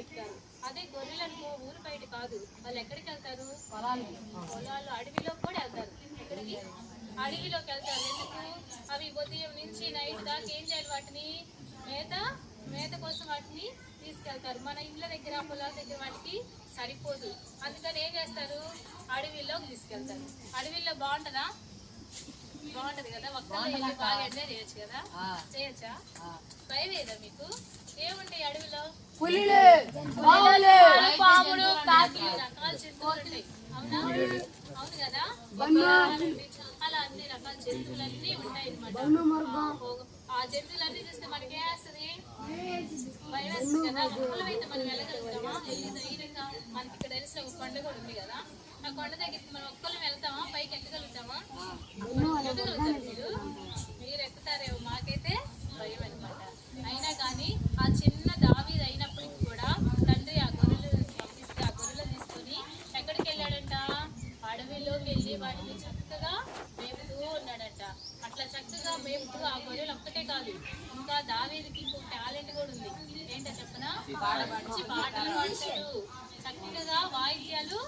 మేపుతారు. అదే గొర్రెలు అనుకో ఊరు బయట కాదు, వాళ్ళు ఎక్కడికి వెళ్తారు? పొలాలు అడవిలో కూడా వెళ్తారు. ఎక్కడికి? అడవిలోకి వెళ్తారు. ఎందుకు? అవి ఉదయం నుంచి నైట్ దాకా ఏం చేయాలి? వాటిని మేత కోసం వాటిని తీసుకెళ్తారు. మన ఇళ్ళ దగ్గర పొలాల దగ్గర వాటికి సరిపోదు. అందుకని ఏం చేస్తారు? అడవిలోకి తీసుకెళ్తారు. అడవిలో బాగుంటుందా? బాగుంటది కదా. ఒక్కళ్ళు వెళ్ళి బాగా ఎంజాయ్ చేయొచ్చు కదా. చేయొచ్చా? భయం ఏదా మీకు? ఏముంటాయి అడవిలో? పాములు, కాకులు, రకాల జంతువులు ఉంటాయి. అవునా? అవును కదా. అలా అన్ని రకాల జంతువులన్నీ ఉంటాయి అన్నమాట. ఆ జంతువులన్నీ చూస్తే మనకి ఏస్తుంది? భయం వేస్తుంది కదా. ఒక్కలమైతే మనం వెళ్ళగలుగుతామా? వెళ్ళి ధైర్యంగా మనకి ఇక్కడ తెలిసిన ఒక కొండ కూడా ఉంది కదా, ఆ కొండ దగ్గరికి మనం ఒక్కళ్ళం వెళ్తామా? పైకి ఎక్కగలుగుతామా? ఎక్కగలుగుతారు. మీరు ఎక్కుతారేమో, మాకైతే భయం అనమాట. అయినా కానీ ఆ చిన్న దావీదు అయినప్పటికీ కూడా తండ్రి ఆ గొర్రెలు పంపిస్తే ఆ గొర్రెలు తీసుకొని ఎక్కడికి వెళ్ళాడంట? అడవిలోకి వెళ్ళి వాటిని చక్కగా మేపుతూ ఉన్నాడంట. అట్లా చక్కగా మేపుతూ ఆ గొర్రెలు ఒక్కటే కాదు, ఇంకా దావీదుకి ఇంకొక టాలెంట్ కూడా ఉంది. ఏంటో చెప్పనా? మంచి పాటలు పాడతాడు, చక్కగా వాయిద్యాలు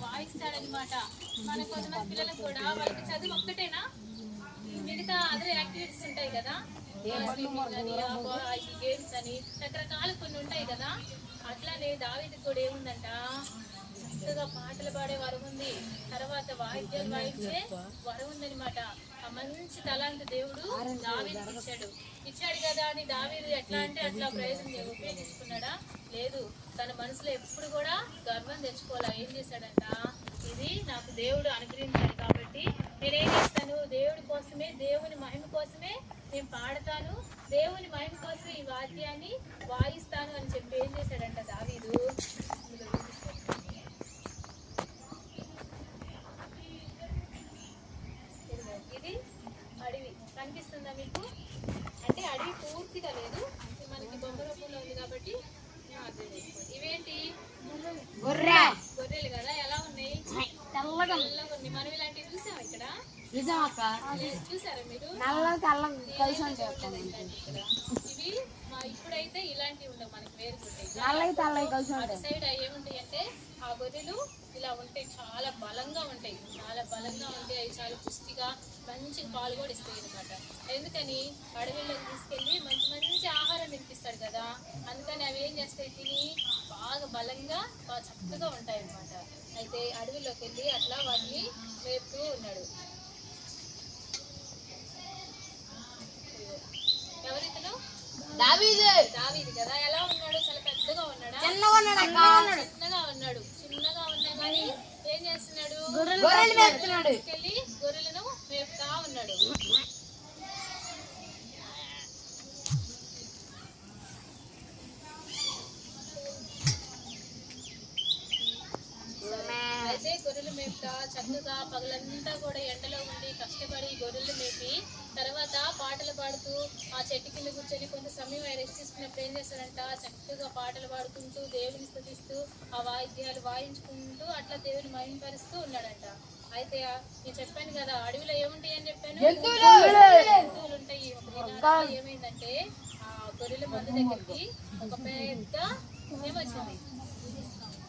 వాయిస్తాడనమాట. మన కొంతమంది పిల్లలకు కూడా వాళ్ళకి చదువు ఒక్కటేనా, మిగతా అదర్ యాక్టివిటీస్ ఉంటాయి కదా, గేమ్స్ అని రకరకాలు కొన్ని ఉంటాయి కదా. అట్లానే దావీదు కూడా ఏముందంట? చక్కగా పాటలు పాడే వరం ఉంది, తర్వాత వాయిద్యాలు వాయించే వరం ఉందనమాట. ఆ మంచి తలాంటి దేవుడు దావీదుకి ఇచ్చాడు కదా అని దావీదు ఎట్లా అంటే అట్లా ప్రయోజనం ఉపయోగించుకున్నాడా? లేదు. తన మనసులో ఎప్పుడు కూడా గర్వం తెచ్చుకోవాలా. ఏం చేశాడంట? ఇది నాకు దేవుడు అనుగ్రహించాడు కాబట్టి నేనేం చేస్తాను? దేవుడి కోసమే, దేవుని మహిమ కోసమే నేను పాడతాను, దేవుని మహిమ కోసమే ఈ వాద్యాన్ని వాయిస్తాను అని చెప్పి ఏం చేశాడంట దావీదు? ఇది అడవి కనిపిస్తుందా మీకు? అంటే అడవి పూర్తిగా లేదు, మనకి బొమ్మ రూపంలో ఉంది కాబట్టి అర్థం చేసుకోండి. ఇవేంటి? గొర్రెలు కదా. ఎలా ఉన్నాయి? తెల్లగా ఉన్నాయి. మనం ఇలాంటివి చూసాం ఇక్కడ? చూసారా మీరు? ఇవి ఇప్పుడైతే ఇలాంటివి ఉండవు, మనకి వేరుకుంటాయి. సైడ్ ఏముంటాయి అంటే ఆ గొర్రెలు ఇలా ఉంటాయి, చాలా బలంగా ఉంటాయి. అవి చాలా పుష్టిగా మంచి పాలు కూడా ఇస్తాయి అనమాట. ఎందుకని? అడవిలోకి తీసుకెళ్ళి మంచి మంచి ఆహారం తినిపిస్తాడు కదా, అందుకని అవి ఏం చేస్తాయి? తిని బాగా బలంగా బాగా చక్కగా ఉంటాయి అన్నమాట. అయితే అడవిలోకి వెళ్ళి అట్లా వాటిని మేపుతూ ఉన్నాడు. ఎవరితను? దావీదు కదా. ఎలా ఉన్నాడు? చాలా పెద్దగా ఉన్నాడా? చిన్నగా ఉన్నాడు. చిన్నగా ఉన్నా కానీ ఏం చేస్తున్నాడు? తీసుకెళ్ళి గొర్రెలను మేపుతా ఉన్నాడు. అయితే గొర్రెలు మేపుతా చక్కగా పగలంతా కూడా ఎండలో ఉండి కష్టపడి గొర్రెలు మేపి తర్వాత పాటలు పాడుతూ ఆ చెట్టు కింద కూర్చొని కొంత సమయం రెస్ట్ తీసుకున్నప్పుడు ఏం చేస్తాడంట? చక్కగా పాటలు పాడుకుంటూ దేవుని స్తుతిస్తూ ఆ వాయిద్యాలు వాయించుకుంటూ అట్లా దేవుని మహిమపరుస్తూ ఉన్నాడంట. అయితే నేను చెప్పాను కదా అడవిలో ఏముంటాయి అని చెప్పాను? జంతువులు ఉంటాయి. ఏమైందంటే ఆ గొర్రెల మంద దగ్గరికి ఒక పెద్ద ఏమొచ్చింది?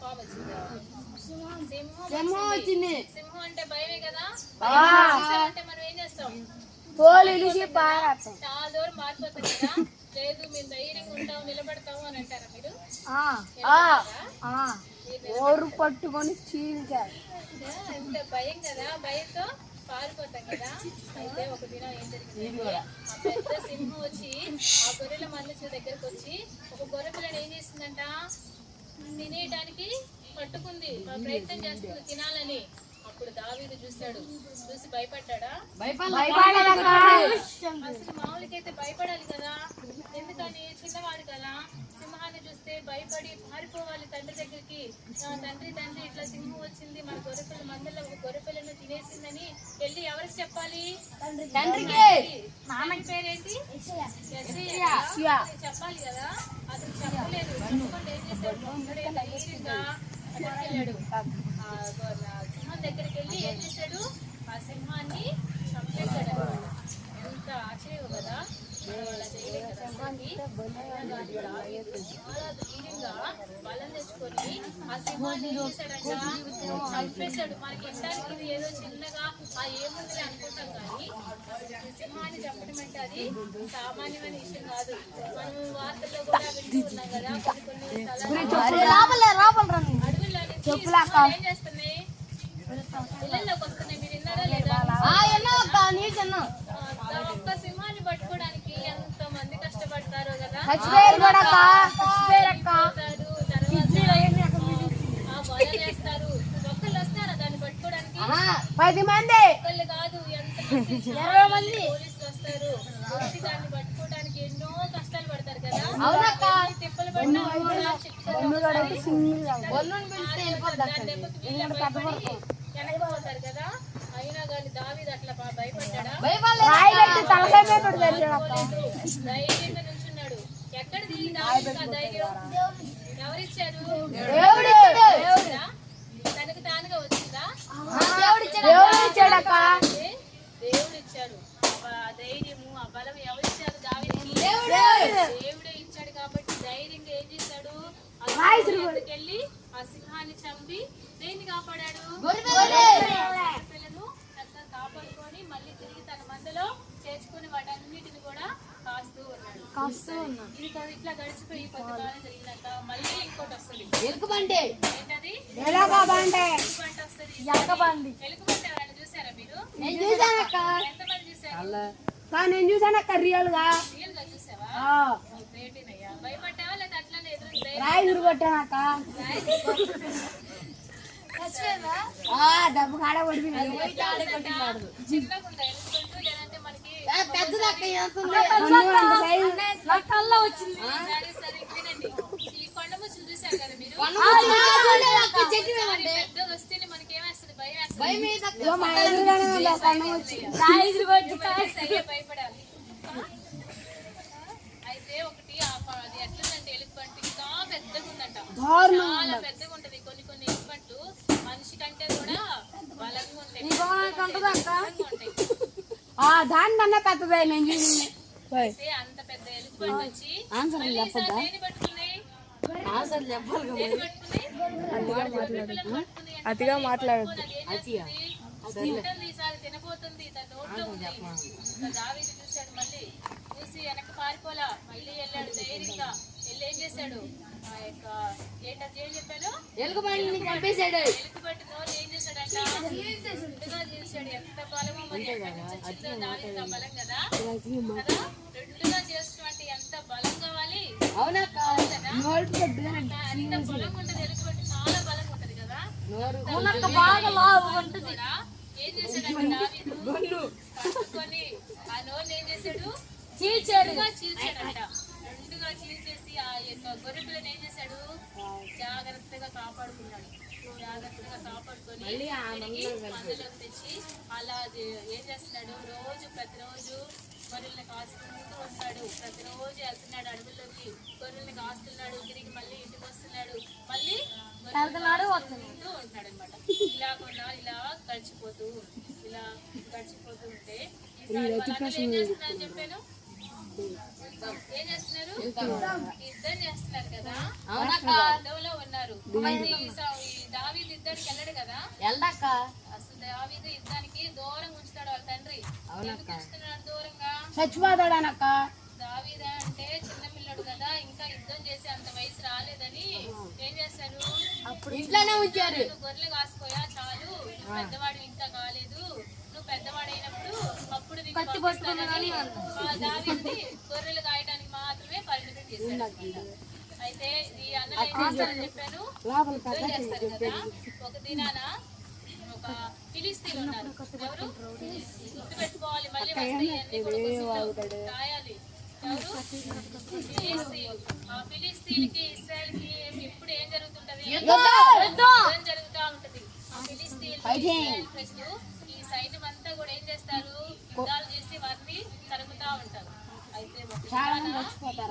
పాము వచ్చింది. సింహం అంటే భయమే కదా. అంటే మనం ఏం చేస్తాం? చాలా దూరం పారిపోతాం కదా. లేదు మేము ధైర్యంగా ఉంటాం, నిలబడతాము అని అంటారా మీరు? పట్టుకొని ఎంత భయం కదా, భయంతో పారిపోతాం కదా. అయితే ఒక దినం ఏం జరిగింది? ఆ పెద్ద సింహం వచ్చి ఆ గొర్రెల మంద దగ్గరకు వచ్చి ఒక గొర్రె పిల్లని ఏం చేసిందంట? తినేయడానికి పట్టుకుంది, ప్రయత్నం చేస్తుంది తినాలని. అప్పుడు దావీదు చూశాడు. చూసి భయపడ్డా? అసలు మామూలుకైతే భయపడాలి కదా. ఎందుకని? చిన్నవాడు కదా. సింహాన్ని చూస్తే భయపడి పారిపోవాలి తండ్రి దగ్గరికి. తండ్రి ఇట్లా సింహం వచ్చింది, మన గొర్రెపిల్ల మందలో ఒక గొర్రెపిల్లను తినేసిందని వెళ్ళి ఎవరికి చెప్పాలి? తండ్రికి. నాన్న పేరేంటి? చెప్పాలి కదా. అతను చెప్పలేదు. చెప్పకుండా ఏం చేశాడు? ధైర్యంగా వెళ్ళాడు. సింహం దగ్గరికి వెళ్ళి ఏం చేశాడు? ఆ సింహాన్ని చంపేశాడు అనమాట. ఎంత ఆశ్చర్యం కదా. అలా చేయలేదు కదా. చాలా ధైర్యంగా ఆ సింహాన్ని ఏం చేశాడంట చంపేశాడు. మనకి ఇంటానికి ఇది ఏదో చిన్నగా ఏముంది అనుకుంటాం కానీ ఈ సింహాన్ని చంపడం అంటే అది సామాన్యమైన విషయం కాదు. మనం వార్తల్లో కూడా వింటూ ఉన్నాం కదా, కొన్ని అడవుల్లో ఏం చేస్తున్నాయి, ఇళ్ళల్లోకి వస్తున్నాయి. మీరు విన్నారా లేదా? ఒక్క సింహాన్ని పట్టుకోవడానికి ఎంత మంది కష్టపడతారో కదా. వేస్తారు ఒక్కళ్ళు వస్తారా దాన్ని పట్టుకోవడానికి? 10 మంది ఒక్కళ్ళు కాదు, ఎంత మంది పోలీసులు వస్తారు వచ్చి దాన్ని పట్టుకోవడానికి. ఎన్నో కష్టాలు పడతారు కదా, తిప్పలు పడినా వెనకపోతారు కదా. అయినా కానీ దావీదు అట్లా భయపడ్డా, ధైర్యంగా నిల్చున్నాడు. ఎక్కడిది దావీదుకు ధైర్యం? ఎవరిచ్చారు? తనకు తానుగా వచ్చిందా? దేవుడు ఇచ్చాడు. ఆ ధైర్యము ఆ బలం ఎవరిచ్చారు? దావీదుకి దేవుడే ఇచ్చాడు. కాబట్టి ధైర్యంగా ఏం చేశాడు? వెళ్ళి ఆ సింహాన్ని చంపి దేన్ని కాపాడాడు? పిల్లలు కాపాడుకొని మళ్ళీ తిరిగి తన మందలో చేర్చుకుని వాటన్నిటిని కూడా కాస్తూ ఉన్నాడు. ఇది ఇట్లా గడిచిపోయి కొంతకాలం జరిగినాక మళ్ళీ ఇంకోటి వస్తుంది. ఏంటది? ఎలుగుబంటి వస్తుంది. ఎలుగుబంటి ఎవరైనా చూసారా మీరు? ఎంతమంది చూసారు? నేను చూసానక్క రియల్ గా చూసావా? గ్రేటేనయ్యా. భయపడ్డావా లేదా అట్లానే ఎదురు రాయి కొట్టానక్క డబ్బు కాడ పడిపోయినాడు. చిన్నగా ఉందా ఎలుగుబంటు? లేదంటే మనకి సరే వినండి. ఈ కొండ ముచ్చులు చూసారు కదా మీరు? పెద్దది వస్తేనే మనకి ఏమేస్తుంది? భయం వేస్తుంది. భయపడాలి. అయితే ఒకటి అది ఎట్లుందంటే ఎలుగుబంటి ఇంకా పెద్దగా ఉందంట, చాలా పెద్దగా ఉంటది. కొన్ని ఎలుగుబంట్లు మనిషి కంటే కూడా బలంగా ఉంటాయి. దానికన్నా పెద్దదే నేను చూసింది. అంత పెద్ద ఎలుగుబంటి వచ్చి దేని పట్టుకున్నాయి? అతిగా మాట్లాడదు. ఈసారి తినబోతుంది, తన నోట్లో ఉంది. దావీదు చూశాడు, మళ్ళీ చూసి వెనక్కి పారిపోలా, మళ్ళీ వెళ్ళాడు ధైర్యంగా. వెళ్ళి ఏం చేశాడు? ఆ యొక్క ఏంటది ఏం చెప్పాడు? ఎలుగుబంటి నోరు ఏం చేశాడంట? రెండుగా చేశాడు. ఎంత బలమో మరి, ఎక్కడి నుంచి వచ్చిందో దావీదుకి ఆ బలం కదా. రెండుగా చేసినటువంటి ఎంత బలం కావాలి? అంత బలంగా ఉంటది ఎలుగుబంటి, చాలా బలంగా ఉంటది కదా. ఏం చేశాడంటే దావీదు పట్టుకొని ఆ నోరుని ఏం చేశాడు? చీల్చాడంట. రెండుగా చీల్చేసి ఆ యొక్క గొర్రెపిల్లని ఏం చేశాడు? జాగ్రత్తగా కాపాడుకున్నాడు. జాగ్రత్తగా కాపాడుకొని మందులోకి తెచ్చి అలా ఏం చేస్తున్నాడు? ప్రతిరోజు గొర్రెల్ని కాసుకుంటూ వస్తాడు. ప్రతిరోజు వెళ్తున్నాడు అడవుల్లోకి, గొర్రెల్ని కాస్తున్నాడు. తిరిగి మళ్ళీ ఇంటికి వస్తున్నాడు, మళ్ళీ వస్తుంటూ ఉంటాడు అనమాట. ఇలా గడిచిపోతూ ఉంటే ఈసారి ఏం చేస్తున్నారని చెప్పాను? ఏం చేస్తున్నారు? యుద్ధం చేస్తున్నారు కదా. యుద్ధంలో ఉన్నారు. దావీదు యుద్ధానికి వెళ్ళాడు కదా. అసలు దావీదు యుద్ధానికి దూరంగా ఉంచుతాడు వాళ్ళ తండ్రి. ఎందుకు ఉంచుతున్నాడు దూరంగా? చచ్చిపోతాడనక్క. దావీదు అంటే చిన్న పిల్లడు కదా, ఇంకా యుద్ధం చేసే అంత వయసు రాలేదని ఏం చేశారు? ఇంట్లోనే ఉంచారు. గొర్రెలు కాసుకోయా చాలు, పెద్దవాడు ఇంకా కాలేదు, నువ్వు పెద్దవాడైనప్పుడు అప్పుడు దావీదుని గొర్రెలు కాయడానికి మాత్రమే పరిమితం చేశారు. అయితే ఈ అన్నలు ఏం చేస్తారని చెప్పాను? యుద్ధం చేస్తారు కదా. ఒక దినాన ఒక ఫిలిస్తీన్లు ఉన్నారు. ఎవరు? గుర్తు పెట్టుకోవాలి, మళ్ళీ వస్తాయి అన్ని కూడా రాయాలి. ఎవరు? ఫిలిస్తీన్లు. ఆ ఫిలిస్తీన్కి ఇశ్రాయేల్కి ఎప్పుడు ఏం జరుగుతుంటది? యుద్ధం జరుగుతూ ఉంటది. ఆ ఫిలిస్తీన్లు ప్రజలు ఈ సైన్యం అంతా కూడా ఏం చేస్తారు? యుద్ధాలు చేసి వారిని తరుముతా ఉంటారు. అయితే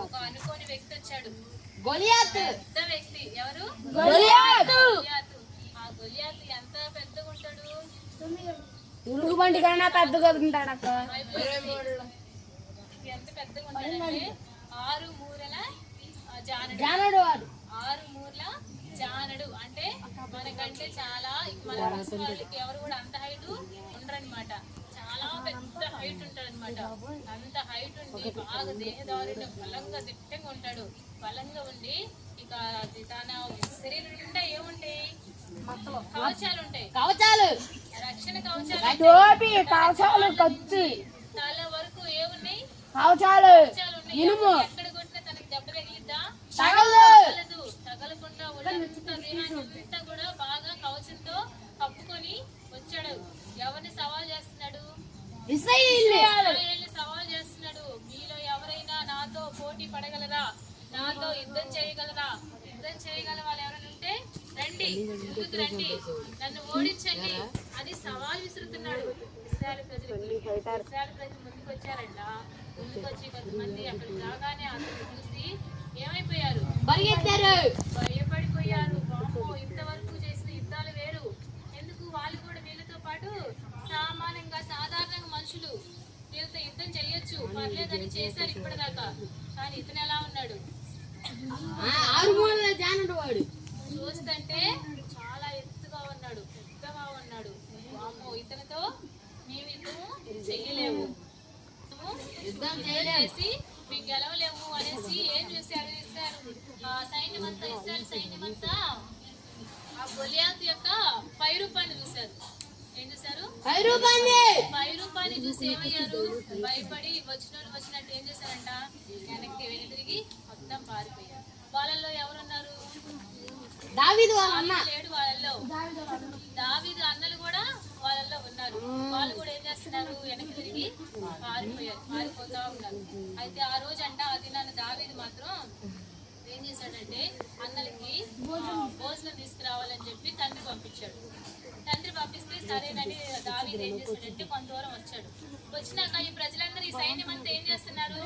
ఒక అనుకోని వ్యక్తి వచ్చాడు, పెద్ద వ్యక్తి. ఎవరు? గొలియాతు. ఆ గొలియాతు ఎంత పెద్దగా ఉంటాడు? ఎలుగుబంటి కన్నా పెద్దగా ఉంటాడు అక్క. ఎంత పెద్దగా ఉంటాడంటే 6 మూరల జానడు. 6 మూరల జానడు అంటే మనకంటే చాలా మన వయసు వాళ్ళకి ఎవరు కూడా అంత హైట్ ఉండరనమాట. చాలా పెద్ద హైట్ ఉంటాడు అనమాట. అంత హైట్ ఉండి బాగా దేహదారుడు బలంగా దిట్టంగా ఉంటాడు. బలంగా ఉండి ఇక తన శరీరం నిండా ఏముంటాయి? కవచాలు ఉంటాయి. కవచాలు, రక్షణ కవచాలు, టోపీ, కవచాలు, కత్తి, తల వరకు ఏమున్నాయి? కవచాలు, కవచాలు ఉన్నాయి. ఇనుము, ఎక్కడ కొట్టినా తనకి దెబ్బ తగిలిద్దా? తగలదు. తగలకుండా ఒళ్ళంతా దేహాన్ని అంతా కూడా బాగా కవచంతో కప్పుకొని వచ్చాడు. ఎవరిని సవాల్ చేస్తున్నాడు? ఇశ్రాయేలుని సవాల్ చేస్తున్నాడు. మీలో ఎవరైనా నాతో పోటీ పడగలరా? నాతో యుద్ధం చేయగలరా? యుద్ధం చేయగల వాళ్ళు ఎవరైనా ఉంటే రండి, ముందుకు రండి, నన్ను ఓడించండి అని సవాల్ విసురుతున్నాడు. ఇశ్రాయేలు ప్రజలు ముందుకు వచ్చారంట. ముందుకు వచ్చి కొంతమంది అక్కడికి రాగానే అతను చూసి ఏమైపోయారు? పరిగెత్తారు, భయపడిపోయారు. వామ్మో, ఇంతవరకు చేసిన యుద్ధాలు వేరు. ఎందుకు? వాళ్ళు కూడా వీళ్ళతో పాటు సాధారణంగా మనుషులు వీళ్ళతో యుద్ధం చేయొచ్చు, పర్లేదని చేశారు ఇప్పటిదాకా. కానీ ఇతను ఎలా ఉన్నాడు? చూస్తుంటే చాలా ఎత్తుగా ఉన్నాడు, పెద్దగా ఉన్నాడు. వామ్మో, ఇతనితో మేము యుద్ధము చెయ్యలేము, యుద్ధం చేసి మీకు గెలవలేము అనేసి ఏం చేశారు? సైన్యమంతా, ఇశ్రాయేలు సైన్యమంతా ఆ గొలియాతు యొక్క పైరూపాన్ని చూశారు. ఏం చూశారు? పైరూపాన్ని చూసి ఏమయ్యారు? భయపడి వచ్చినట్టు ఏం చేశారంట? వెనక్కి తిరిగి మొత్తం పారిపోయారు. వాళ్ళల్లో ఎవరున్నారు? దావీదు లేడు వాళ్ళల్లో. దావీదు అన్నలు కూడా వాళ్ళల్లో ఉన్నారు. వాళ్ళు కూడా ఏం చేస్తున్నారు? వెనక్కి తిరిగి పారిపోతా ఉన్నారు. అయితే ఆ రోజు ఆ దినాన దావీదు మాత్రం ఏం చేశాడంటే అన్నలకి భోజనం తీసుకురావాలని చెప్పి తండ్రి పంపించాడు. తండ్రి పంపిస్తే సరేనని దావీదు ఏం చేశాడంటే కొంత దూరం వచ్చాడు. వచ్చినాక ఈ ప్రజలందరూ, ఈ సైన్యం అంతా ఏం చేస్తున్నారు?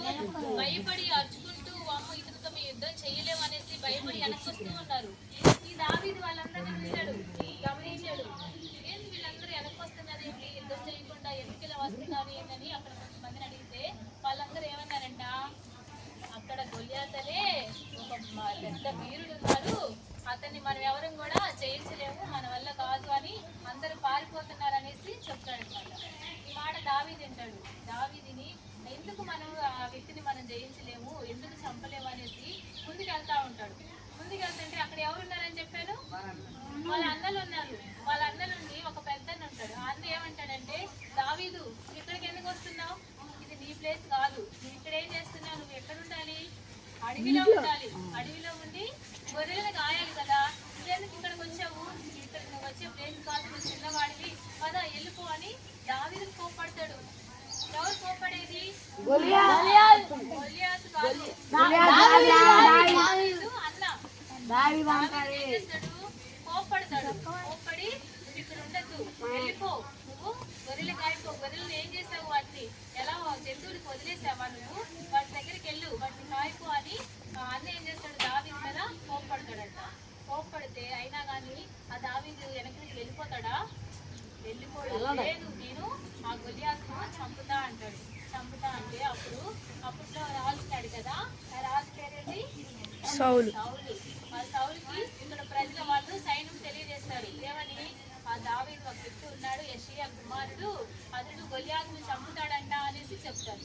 భయపడి అరుచుకుంటూ, అమ్మ ఇతనితో మీ యుద్ధం చేయలేము అనేసి భయపడి వెనక్కి వస్తూ ఉన్నారు. ఈ దావీదు వాళ్ళందరినీ చూశాడు, గమనించాడు. ఏంటి వీళ్ళందరూ వెనక్కి వస్తున్నారు, ఏంటి యుద్ధం చేయకుండా ఎందుకు ఇలా వస్తున్నారు ఏంటని అక్కడ కొంతమందిని అడిగితే వాళ్ళందరూ ఏమన్నారంట? అక్కడ గొలియాతలే ఒక పెద్ద వీరుడు ఉన్నాడు, అతన్ని మనం ఎవరం కూడా జయించలేము, మన వల్ల కాదు అని అందరూ పారిపోతున్నారు అనేసి చెప్తాడనమాట. ఈ మాట దావీదు వింటాడు. దావీదుని ఎందుకు మనం ఆ వ్యక్తిని మనం జయించలేము, ఎందుకు చంపలేము అనేసి ముందుకు వెళ్తా ఉంటాడు. ముందుకు వెళ్తుంటే అక్కడ ఎవరున్నారని చెప్పాను? వాళ్ళ అన్నలు ఉన్నారు. వాళ్ళ అన్నలుండి ఒక పెద్దన్న ఉంటాడు. ఆ అన్న ఏమంటాడంటే, దావీదు ఇక్కడికి ఎందుకు వస్తున్నావు? ఇది నీ ప్లేస్ కాదు, నువ్వు ఇక్కడ ఏం చేస్తున్నావు? నువ్వు ఎక్కడ ఉండాలి? అడవిలో ఉండాలి. అడవిలో ఉండి గొర్రెలను కాయాలి కదా. నువ్వెందుకు ఇక్కడికి వచ్చావు? ఇక్కడ నువ్వు వచ్చే ప్లేస్ కాదు, నువ్వు చిన్నవాడివి కదా, వెళ్ళిపో అని దావీదు కోప్పడతాడు. ఎవరు కోప్పడేది? గొలియాతు కాదు, అన్న. దావీదు ఏం చేస్తాడు? కోప్పడతాడు. కోప్పడి నువ్వు ఇక్కడ ఉండద్దు, వెళ్ళిపో, నువ్వు గొర్రెలు కాయిపో. గొర్రెలను ఏం చేసావు? వాటిని ఎలా జంతువులకు వదిలేసావా? నువ్వు వాటి దగ్గరికి వెళ్ళు, వాటిని కాయిపో అని అన్న ఏం చేస్తాడు? దావీదు మీద కోప్పడతాడంట. కోప్పడితే అయినా కానీ ఆ దావీదు వెనక్కి వెళ్ళిపోతాడా? వెళ్ళిపోడు. లేదు, నేను ఆ గొలియాతును చంపుతా అంటాడు. చంపుతా అంటే అప్పట్లో రాజు ఉన్నాడు కదా, ఆ రాజు పేరేంటి? సౌలు. ఆ సౌలుకి ఇక్కడ ప్రజల వాళ్ళు సైన్యం తెలియజేస్తారు. ఏమని? ఆ దావీదు ఒక వ్యక్తి ఉన్నాడు, యెషయా కుమారుడు, అతడు గొలియాతును చంపుతాడంట అనేసి చెప్తారు.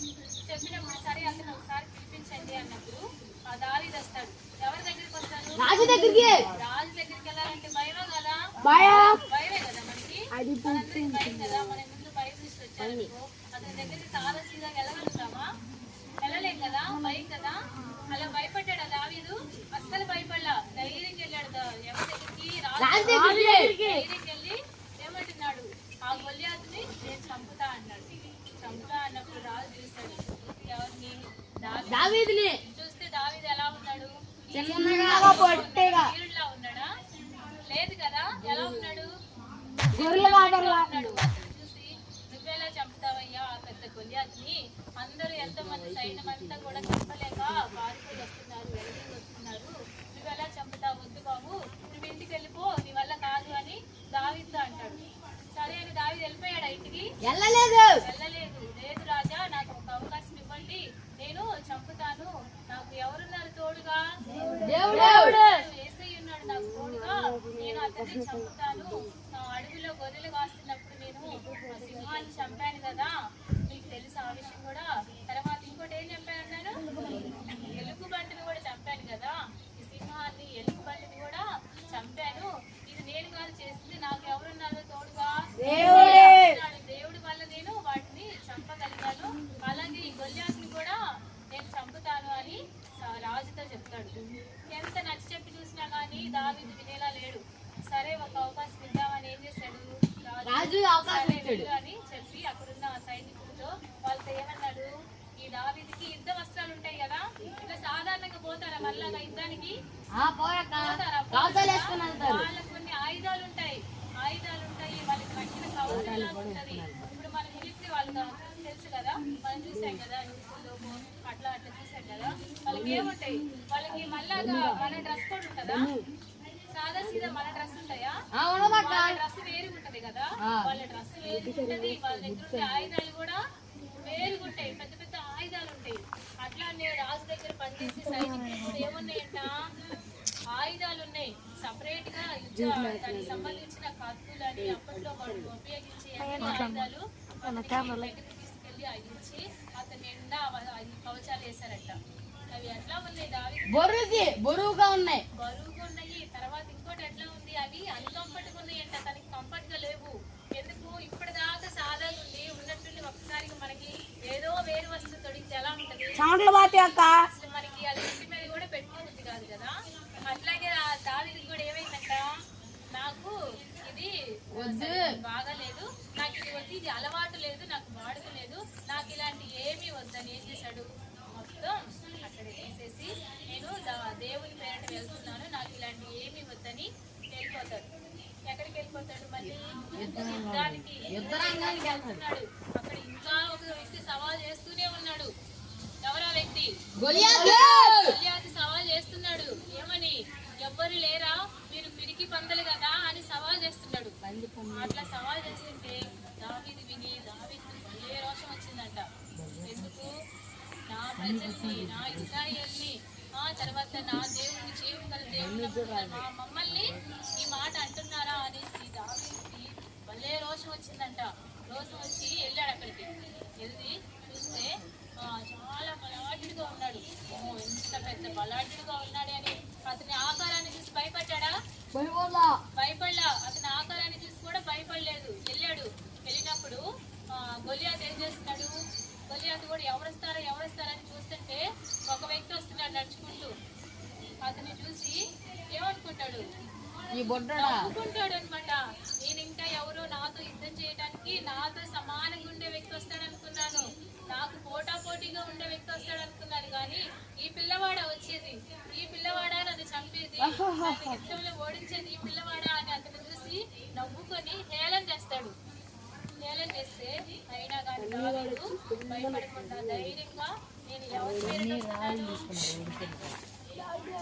చెప్పినప్పుడు సరే అతను ఒకసారి పిలిపించండి అన్నప్పుడు ఆ దావీదు వస్తాడు. ఎవరి దగ్గరికి వస్తాడు? రాజు దగ్గరికి. రాజు దగ్గరికి వెళ్ళాలంటే భయమే కదా, భయమే కదా మనకి, మనందరికి భయం కదా. మన ముందు భయం తీసుకు వచ్చారనుకో అతని దగ్గరికి సాదాసీదా వెళ్ళగలుగుతామా? వెళ్ళలేం కదా, భయం కదా. అలా భయపడ్డాడు ఆ దావీదు. అస్సలు భయపడలా, ధైర్యంకి వెళ్ళాడు. ఎవరి దగ్గరికి? రాజు దగ్గరికి వెళ్ళి ఏమంటున్నాడు? ఆ గొలియాతుని నేను చంపుతా అన్నాడు. చంపుతా అన్నప్పుడు రాజు చూస్తాడు ఎవరిని? దావీదుని. చూస్తే దావీదు ఎలా ఉన్నాడు? వీరుడిలా ఉన్నాడా? లేదు కదా. ఎలా ఉన్నాడు? ఉన్నాడు. చూసి నువ్వెలా చంపుతావయ్యా ఆ పెద్ద గొలియాతుని? అందరూ ఎంతమంది సైన్యం అంతా కూడా చంపలేక పారిపోయి వస్తున్నారు, వెలిగి వస్తున్నారు, నువ్వెలా చంపుతావు? వద్దు బాబు, నువ్వు ఇంటికి వెళ్ళిపో, నీ వల్ల కాదు అని దావీదుతో అంటాడు. సరే అని దావీదు వెళ్ళిపోయాడు ఇంటికి? వెళ్ళలేదు. లేదు రాజా, నాకు ఒక అవకాశం ఇవ్వండి, నేను చంపుతాను. నాకు ఎవరున్నారు తోడుగా? దేవుడు. యేసయ్య ఉన్నాడు నాకు తోడుగా. అతన్ని చంపుతాను. అడవిలో గొర్రెలు కాస్తున్నప్పుడు నేను ఆ సింహాన్ని చంపాను కదా, మీకు తెలుసు ఆ విషయం కూడా. తర్వాత ఇంకోటి ఏం చంపాను, ఎలుగుబంటిని కూడా చంపాను కదా, ఈ సింహాన్ని ఎలుగుబంటిని కూడా చంపాను. ఇది నేను కాదు చేసింది, నాకు ఎవరున్నారు తోడుగా, దేవుడి వల్ల నేను వాటిని చంపగలిగాను. అలాగే ఈ గొల్యాతుని కూడా నేను చంపుతాను అని రాజుతో చెప్తాడు. ఎంత నచ్చి చెప్పి చూసినా గానీ దావీదు వినేలా లేడు. సరే ఒక అవకాశం ఇద్దామని ఏం చేశాడు రాజు, సరే వెళ్ళు అని చెప్పి అక్కడున్న సైనికులతో వాళ్ళతో ఏమన్నాడు, ఈ దావీదుకి యుద్ధ వస్త్రాలు ఉంటాయి కదా, ఇట్లా సాధారణంగా పోతారా మళ్ళాగా యుద్ధానికి, వాళ్ళకి కొన్ని ఆయుధాలు ఉంటాయి, వాళ్ళకి కట్టిన కవచం ఉంటది. ఇప్పుడు మన మిలిటరీ వాళ్ళు తెలుసు కదా, మనం చూసాం కదా న్యూస్లో, అట్లా చూసాం కదా. వాళ్ళకి ఏముంటాయి, వాళ్ళకి మళ్ళాగా మన డ్రెస్ కోడ్ ఉంటుందా, సాదా సీదా మన డ్రెస్ ఉంటాయా, వాళ్ళ డ్రెస్ వేరుగా ఉంటది కదా, వాళ్ళ డ్రెస్ వేరుగా ఉంటది, వాళ్ళ దగ్గర ఉండే ఆయుధాలు కూడా వేరుగా ఉంటాయి, పెద్ద పెద్ద ఆయుధాలు ఉంటాయి. అట్లానే రాజు దగ్గర పనిచేసే సైనికులు కూడా ఏమున్నాయంట, ఆయుధాలు ఉన్నాయి సపరేట్ గా. దానికి సంబంధించిన కత్తులు అని అప్పట్లో వాళ్ళు ఉపయోగించే ఆయుధాలు తీసుకెళ్లి ఇచ్చి అతని నిండా కవచాలు వేశారట. అవి ఎట్లా ఉన్నాయి, బరువుగా ఉన్నాయి. తర్వాత ఇంకోటి ఎట్లా ఉంది, అవి అన్కంఫర్ట్ ఉన్నాయి అంట, తనకి కంఫర్ట్ గా లేవు. ఎందుకు, ఇప్పటిదాకా సాదాగా ఉంది, ఉన్నట్టుండి ఒక్కసారిగా మనకి ఏదో వేరు వస్తువు తొడిగితే ఎలా ఉంటది, అసలు మనకి అది ఇంటి మీద కూడా పెట్టుకోవద్దు కాదు కదా. అట్లాగే దావీదుకి కూడా ఏమైందంట, నాకు ఇది బాగాలేదు, నాకు ఇది వద్దు, ఇది అలవాటు లేదు, నాకు వాడుక లేదు, నాకు ఇలాంటి ఏమీ వద్దని ఏం చేశాడు, మొత్తం అక్కడ తీసేసి నేను దేవుని పేరట వెళ్తున్నాను, నాకు ఇలాంటి ఏమీ వద్దని వెళ్ళిపోతాడు. ఎక్కడికి వెళ్ళిపోతాడు, మళ్ళీ యుద్ధానికి వెళ్తున్నాడు. అక్కడ ఇంకా ఒక వ్యక్తి సవాల్ చేస్తూనే ఉన్నాడు. ఎవరా వ్యక్తి, గొలియాతు సవాల్ చేస్తున్నాడు. ఏమని, ఎవ్వరు లేరా, మీరు పిరికి పందలు కదా అని సవాల్ చేస్తున్నాడు. అట్లా సవాల్ చేస్తుంటే దావీదు విని దావీదుకు ఏ రోషం వచ్చిందంట. ఎందుకు, నా ప్రజల్ని, నా ఇశ్రాయేల్ని, తర్వాత నా దేవుని జీవం గల దేవుని మమ్మల్ని ఈ మాట అంటున్నారా అనేసి దావీదుకి భలే రోషం వచ్చిందంట. రోషం వచ్చి వెళ్ళాడు అక్కడికి. వెళ్ళి చూస్తే చాలా బలాఢ్యుడిగా ఉన్నాడు. ఎంత పెద్ద బలాఢ్యుడిగా ఉన్నాడు అని అతని ఆకారాన్ని చూసి భయపడ్డా, భయపడలా. అతని ఆకారాన్ని చూసి కూడా భయపడలేదు. వెళ్ళాడు. వెళ్ళినప్పుడు గొలియాతు ఏం చేస్తున్నాడు, గొలియాతు కూడా ఎవరొస్తారని చూస్తుంటే ఒక వ్యక్తి వస్తున్నాడు నడుచుకుంటూ. అతన్ని చూసి ఏమనుకుంటాడు, నవ్వుకుంటాడు అనమాట. నేను ఇంకా ఎవరో నాతో యుద్ధం చేయడానికి నాతో సమానంగా ఉండే వ్యక్తి వస్తాడు అనుకున్నాను, నాకు పోటాపోటీగా ఉండే వ్యక్తి వస్తాడు అనుకున్నాను, కానీ ఈ పిల్లవాడా వచ్చేది, ఈ పిల్లవాడా నన్ను చంపేది, యుద్ధంలో ఓడించేది ఈ పిల్లవాడా అని అతను చూసి నవ్వుకొని హేళన చేస్తాడు. హేళన చేస్తే అయినా కానీ దావీదు భయపడకుండా ధైర్యంగా నేను ఎవరి పేరు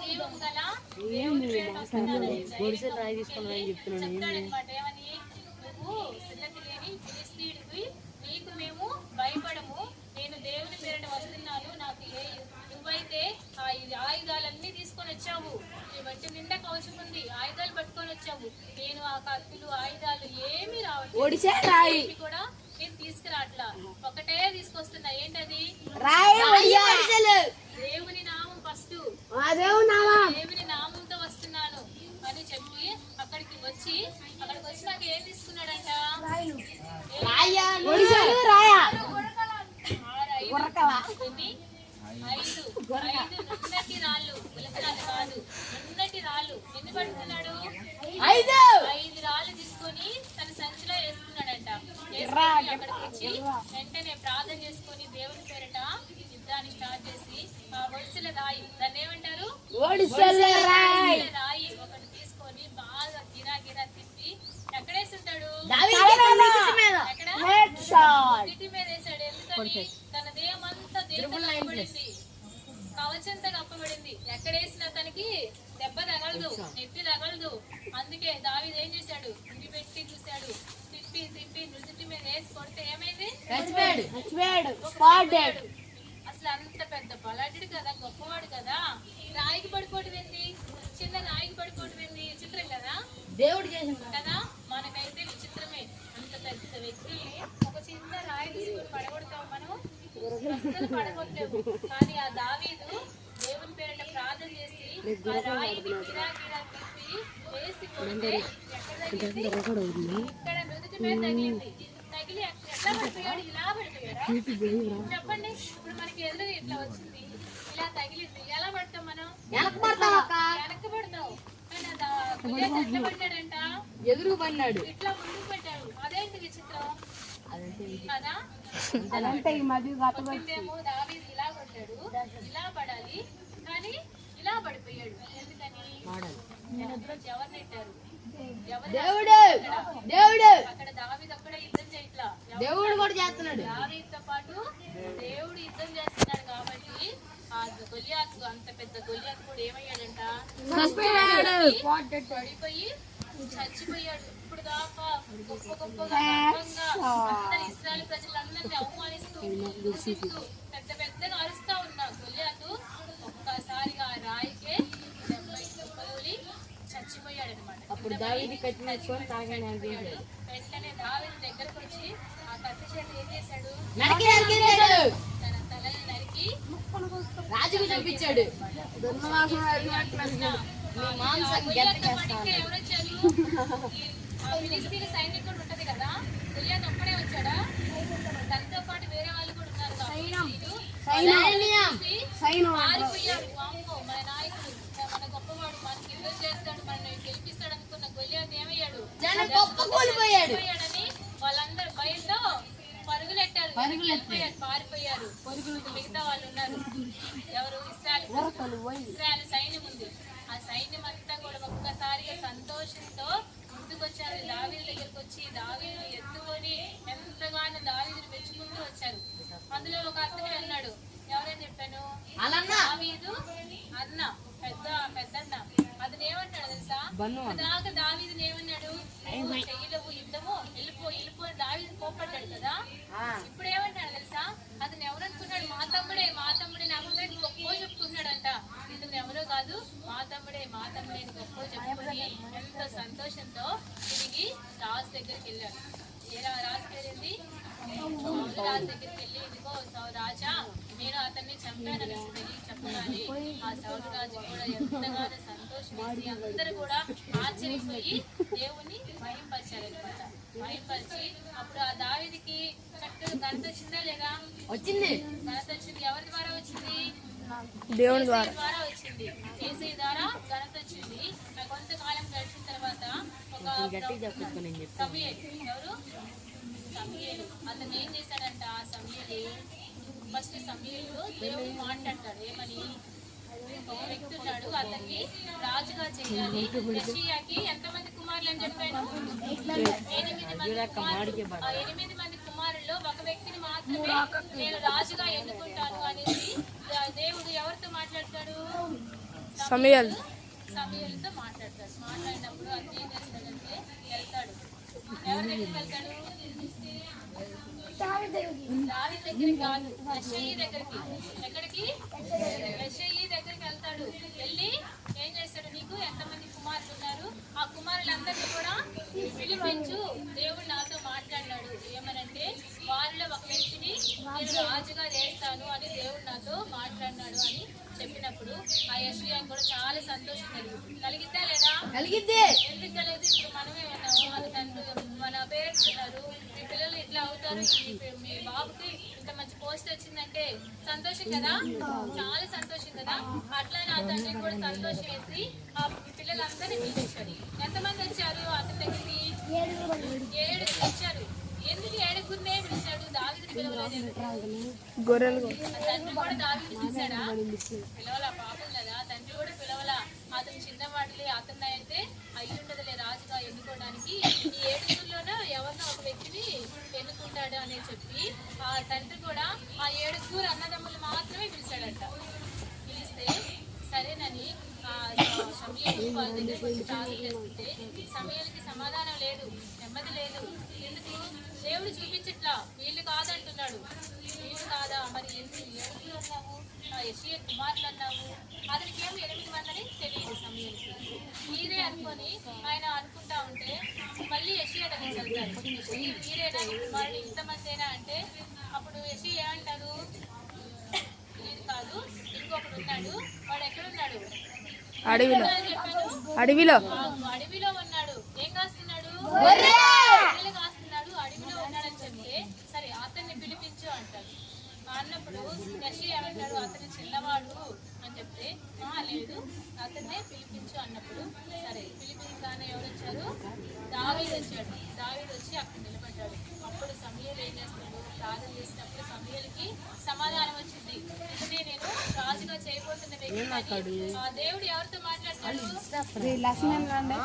జీవం గల దేవుని పేరు చెప్తాడనమాట. ఏమని, నువ్వు సున్నతి లేని ఫిలిష్తీయుడివి, నీకు మేము భయపడము, నేను దేవుని పేరిట వస్తున్నాను, నాకు నువ్వైతే ఆ ఆయుధాలన్నీ తీసుకొని వచ్చావు, నీ వంటి నిండా కవచం ఉంది, ఆయుధాలు పట్టుకొని వచ్చావు, నేను ఆ కత్తులు ఆయుధాలు ఏమీ రావట్లేదు కూడా నేను తీసుకురాట్లా, ఒకటే తీసుకొస్తున్నా. ఏంటది, దేవుని నామం ఫస్ట్, దేవుని నామంతో వస్తున్నాను అని చెప్పి అక్కడికి వచ్చినాక ఏం తీసుకున్నాడంట, 5 నున్నటి రాళ్ళు, ఉలకరాలు కాదు, నున్నటి రాళ్ళు. ఎన్ని పడుతున్నాడు, 5 రాళ్ళు తీసుకొని తన సంచిలో వేసుకున్నాడంట. అక్కడికి వచ్చి వెంటనే ప్రార్థన చేసుకొని దేవుని పేరిట యుద్ధాన్ని స్టార్ట్ చేసి ఆ ఒడిసెల రాయి, దాన్ని ఏమంటారు, రాయి ఒకటి తీసుకొని బాగా గిరా తిప్పి ఎక్కడేస్తుంటాడు, ఇంటి మీద వేసాడు. ఎందుకని, తన దేహం అంతా కప్పబడింది, కవచంతా కప్పబడింది. ఎక్కడేసిన తనకి దెబ్బ తగలదు, నెత్తి తగలదు. అందుకే దావీదు ఏం చేశాడు, ఇంటి పెట్టి చూశాడు, తిప్పి నుదుటి మీద వేసి కొడితే ఏమైంది, అసలు అంత పెద్ద బలాఢ్యుడు కదా, గొప్పవాడు కదా, రాయికి పడిపోవడం ఏంది, చిన్న రాయికి పడిపోవడం ఏంది, చిత్రం కదా. దేవుడు చేసిన కదా. మనకైతే విచిత్రమే, అంత పెద్ద వ్యక్తుల్ని ఒక చిన్న రాయి తీసుకుని పడగొడతాం మనం, అస్సలు పడగొట్టలేము. కానీ ఆ దావీదు దేవుని పేరిట ప్రార్థన చేసి ఆ రాయిని గిరా గిరా తిప్పి వేసి కొడితే ఎక్కడ తగిలింది? ఇక్కడ నుదుటి మీద తగిలింది. తగిలి ఎట్లా పడిపోయాడు? ఇలా పడిపోయాడా? చెప్పండి. ఇప్పుడు మనకి ఎదురు ఇట్లా వచ్చింది, ఇలా తగిలింది, ఎలా పడతాం మనం? వెనక్కి పడతాం. కానీ ఎట్లా పడ్డాడంట? ఎదురు పడినాడు, ఇట్లా ముందుకు పెట్టాడు. అదేంటి విచిత్రం కదా. కొట్టిందేమో దావీదు ఇలా కొట్టాడు, ఇలా పడాలి, కానీ ఇలా పడిపోయాడు. ఎందుకని? ఎవరు నెట్టారు? అక్కడ దావీదు ఒక్కడే యుద్ధం చేయట్లా, దేవుడు కూడా చేస్తున్నాడు. దావీదుతో పాటు దేవుడు యుద్ధం చేస్తున్నాడు. కాబట్టి ఆ గొలియాతు, అంత పెద్ద గొలియాతు కూడా ఏమయ్యాడంట? పడిపోయి చచ్చిపోయాడు. ఇప్పుడు దాకా గొప్ప గొప్పగా అందరు ఇశ్రాయేలు ప్రజలందరినీ అవమానిస్తూ దూషిస్తూ పెద్ద పెద్దగా అరుస్తా ఉన్న గొలియాతు ఒక్కసారిగా ఆ రాయికే 70 దెబ్బలు చచ్చిపోయాడు అనమాట. అప్పుడు దావీదు కత్తి తీసుకొని వెంటనే దావీదు దగ్గరకు వచ్చి ఆ కత్తి చేతి ఏం చేశాడు? తన తలని నరికి రాజుకు చూపించాడు. ఫిలిస్తీన్ సైనికుడు ఉంటది కదా, గొలియాతు ఒక్కడే వచ్చాడా? తనతో పాటు వేరే వాళ్ళు కూడా ఉన్నారు. పారిపోయాడు. వామ్మో, మన నాయకుడు, మన గొప్పవాడు, మనకి యుద్ధం చేస్తాడు, మనల్ని గెలిపిస్తాడు అనుకున్న గొలియాతు ఏమయ్యాడు? పోయాడని వాళ్ళందరూ భయంతో పరుగులెట్టారు, పారిపోయారు. మిగతా వాళ్ళు ఉన్నారు. ఎవరు? ఇశ్రాయేలు సైన్యం ఉంది. ఆ సైన్యం అంతా కూడా ఒక్కసారిగా సంతోషంతో ముందుకొచ్చారు. దావీదు దగ్గరకు వచ్చి దావీదుని ఎత్తుకొని ఎంతగానో దావీదుని మెచ్చుకుంటూ వచ్చారు. అందులో ఒక అతను అన్నాడు, ఎవరని చెప్పాను? దావీదు అన్న, పెద్దన్న. అతను ఏమన్నాడు తెలుసా? దాకా దావీదుని ఏమన్నాడు? చెయ్యలేవు యుద్ధము, వెళ్ళిపో అని దావీదు కోపడ్డాడు కదా. ఇప్పుడు ఏమన్నాడు తెలుసా? అతను ఎవరనుకున్నాడు? మా తమ్ముడే అందరికి గొప్ప చెప్పుకున్నాడంట. ఇతను ఎవరో కాదు, మా తమ్ముడే గొప్ప చెప్పుకొని ఎంతో సంతోషంతో తిరిగి రాజు దగ్గరికి వెళ్ళాడు. ఏ రాజు పేరేంది? రాజు దగ్గరికి వెళ్ళి, ఇదిగో రాజా, నేను అతన్ని చంపానని చెప్పగానే ఆ సౌలు రాజు కూడా ఎంతగానో సంతోషించి అందరూ కూడా ఆశ్చర్యపోయి దేవుణ్ణి మహింపరిచారనమాట. మహింపరిచి అప్పుడు ఆ దావీదుకి చక్కగా ఘనత వచ్చిందా లేదా? వచ్చింది. ఘనత వచ్చింది. ఎవరి ద్వారా వచ్చింది? దేవుని ద్వారా వచ్చింది. యేసయ్య ద్వారా ఘనత వచ్చింది. కొంతకాలం గడిచిన తర్వాత ఒక సమూయేలు, ఎవరు? సమూయేలు. అతను ఏం చేశాడంట? ఫస్ట్ సమూయేలు దేవుడు మాట్లాడతాడు. ఏమని? ఒక వ్యక్తి ఉన్నాడు, అతన్ని రాజుగా చేయాలి. యెషయాకి ఎంతమంది కుమారులు అని చెప్పాను? 8 మంది కుమారుల్లో ఒక వ్యక్తిని మాత్రమే నేను రాజుగా ఎన్నుకుంటాను అనేసి దేవుడు ఎవరితో మాట్లాడతాడు? సమూయేలుతో మాట్లాడతాడు. మాట్లాడినప్పుడు అతను ఏం చేస్తాడంటే వెళ్తాడు. ఎవరి దగ్గరికి వెళ్తాడు? దావీదు దగ్గరికి కాదు, యెషయి దగ్గరికి. ఎక్కడికి? యెషయి దగ్గరికి వెళ్తాడు. వెళ్ళి ఏం చేస్తాడు? నీకు ఎంతమంది కుమారులు ఉన్నారు? ఆ కుమారులందరినీ కూడా పిలిపించు, దేవుడు నాతో మాట్లాడినాడు. ఏమనంటే వారిలో ఒక వ్యక్తిని నేను రాజుగా చేస్తాను అని దేవుడు నాతో మాట్లాడినాడు అని చెప్పినప్పుడు ఆ యెషయా కూడా చాలా సంతోషం కలిగిద్దా లేదా? కలిగిద్దే. ఎందుకు కలిగింది? ఇప్పుడు మనమే ఉన్నాము, మన తండ్రి, మన పేరెంట్స్ ఉన్నారు, మీ పిల్లలు ఇట్లా అవుతారు, మీ బాబుకి ఇంత మంచి పోస్ట్ వచ్చిందంటే సంతోషం కదా, చాలా సంతోషం కదా. అట్లా నా తండ్రి కూడా సంతోషం వేసి ఆ పిల్లలందరినీ పిలిపించాడు. ఎంతమంది వచ్చారు అతని దగ్గరికి? 7 వచ్చారు. ఎందుకు 7గురినే పిలిచాడు? దావీదుని పిలవలేదు. తండ్రి కూడా దావీదుని పిలిచాడా? పిలవలా, పాపం కదా. తండ్రి కూడా పిలవలా. అతను చిన్నవాడిలే, అతను అయితే అయ్యుండదులే రాజుగా ఎన్నుకోవడానికి. ఈ 7గురిలోనూ ఎవరినో ఒక వ్యక్తిని ఎన్నుకుంటాడు అని చెప్పి ఆ తండ్రి కూడా ఆ 7 అన్నదమ్ములు మాత్రమే పిలిచాడంట. పిలిస్తే సరేనని సమూయేలు వాళ్ళ దగ్గరికి వచ్చి ప్రార్థన చేస్తుంటే సమూయేలుకి సమాధానం లేదు, నెమ్మది లేదు. ఎందుకు? దేవుడు చూపించట్లా, వీళ్ళు కాదంటున్నాడు. వీళ్ళు కాదా? మరి ఎందుకు 7 అన్నావు? యెషయా కుమారులు అన్నావు. అతనికి ఏమో 8 మంది అని తెలియదు సమూయేలుకి. మీరే అనుకొని ఆయన అనుకుంటా అంటే మళ్ళీ యెషయా దగ్గరికి వెళ్తారు. మీరేనా నీ కుమారుడు ఇంతమందేనా అంటే అప్పుడు యెషయా ఏమంటారు, ఇది కాదు ఇంకొకడు ఉన్నాడు, వాడు ఎక్కడున్నాడు, అడవిలో అడవిలో ఉన్నాడు, ఏం కాస్తున్నాడు, గొర్రెలు కాస్తున్నాడు, అడవిలో ఉన్నాడని చెప్తే సరే అతన్ని పిలిపించు అంటారు. అన్నప్పుడు యెషయా ఏమంటాడు, అతను చిన్నవాడు అని చెప్తే లేదు అతన్నే పిలిపించు అన్నప్పుడు సరే పిలిపించగానే ఎవరు వచ్చారు, దావీదు వచ్చాడు. దావీదు వచ్చి అక్కడ నిలబడ్డాడు. అప్పుడు సమూయేలు ఏం చేస్తాడు, ప్రార్థన చేసినప్పుడు సమూయేలుకి సమాధానం వచ్చింది, ఇతనే నేను రాజుగా చేయబోతున్న వ్యక్తి. ఆ దేవుడు ఎవరితో మాట్లాడతాడు,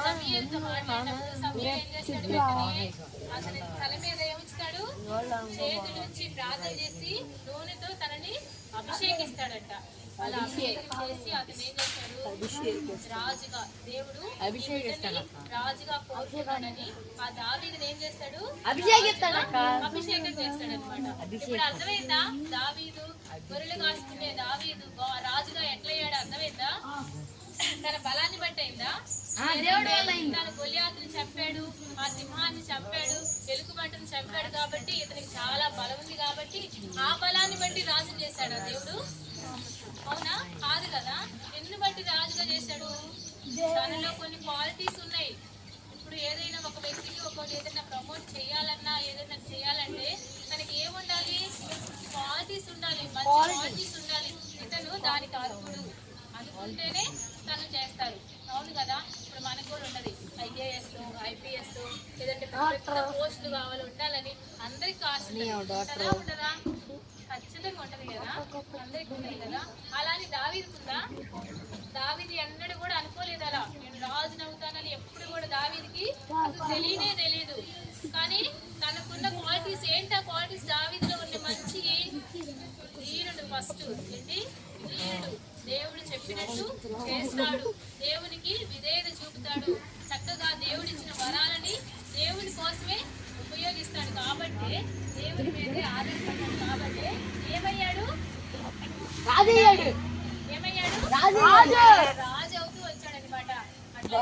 సమూయేలుతో మాట్లాడినప్పుడు సమూయేలు ఏం చేస్తాడు, వెంటనే అతని తల మీద ఏముంచుతాడు, చేతులు ఉంచి ప్రార్థన చేసి నూనెతో తనని అభిషేకిస్తాడట. అలా అభిషేకం చేసి అతను ఏం చేస్తాడు, రాజుగా దేవుడు అభిషేకిస్తాడు, రాజుగా కోరుకున్నాడని ఆ దావీదుని ఏం చేస్తాడు, అభిషేకం చేస్తాడు అనమాట. ఇప్పుడు అర్థమైందా, దావీదు గొర్రెలు కాసుకునే దావీదు రాజుగా ఎట్లయ్యాడు అర్థమైందా, తన బలాన్ని బట్టి అయిందా, తన గొలియాతుని చంపాడు, ఆ సింహాన్ని చంపాడు, ఎలుగుబంటిని చంపాడు కాబట్టి ఇతనికి చాలా బలం ఉంది కాబట్టి ఆ బలాన్ని బట్టి రాజు చేశాడు దేవుడు, అవునా కాదు కదా. ఎందుని బట్టి రాజుగా చేశాడు, తనలో కొన్ని క్వాలిటీస్ ఉన్నాయి. ఇప్పుడు ఏదైనా ఒక వ్యక్తికి ఏదైనా ప్రమోట్ చేయాలన్నా ఏదైనా చేయాలంటే తనకి ఏముండాలి, క్వాలిటీస్ ఉండాలి, మంచి క్వాలిటీస్ ఉండాలి. ఇతను దానికి అర్హుడు అనుకుంటేనే తను చేస్తారు, అవును కదా. ఇప్పుడు మనకు కూడా ఉన్నది IAS IPS లేదంటే పోస్టులు కావాలి ఉండాలని అందరికి కాస్ట్ ఉండదా, ఖచ్చితంగా ఉంటది కదా, అందరికి ఉంటది కదా. అలానే దావీదుకుందా, దావీదు ఎన్నడూ కూడా అనుకోలేదు అలా నేను రాజుని అవుతానని. ఎప్పుడు కూడా దావీదుకి అసలు తెలియదు. కానీ తనకున్న క్వాలిటీస్ ఏంటి, ఆ క్వాలిటీస్ దావీదులో ఉన్న మంచి ధీరుడు, ఫస్ట్ ఏంటి ధీరుడు, దేవుడు చెప్పినట్టు చేస్తాడు, దేవునికి విధేయత చూపుతాడు, చక్కగా దేవుడిచ్చిన వరాలని దేవుని కోసమే ఉపయోగిస్తాడు కాబట్టి దేవుని మీదే ఆధారపడ్డాడు కాబట్టి ఏమయ్యాడు, రాజు అవుతూ వచ్చాడు అనమాట. అట్లా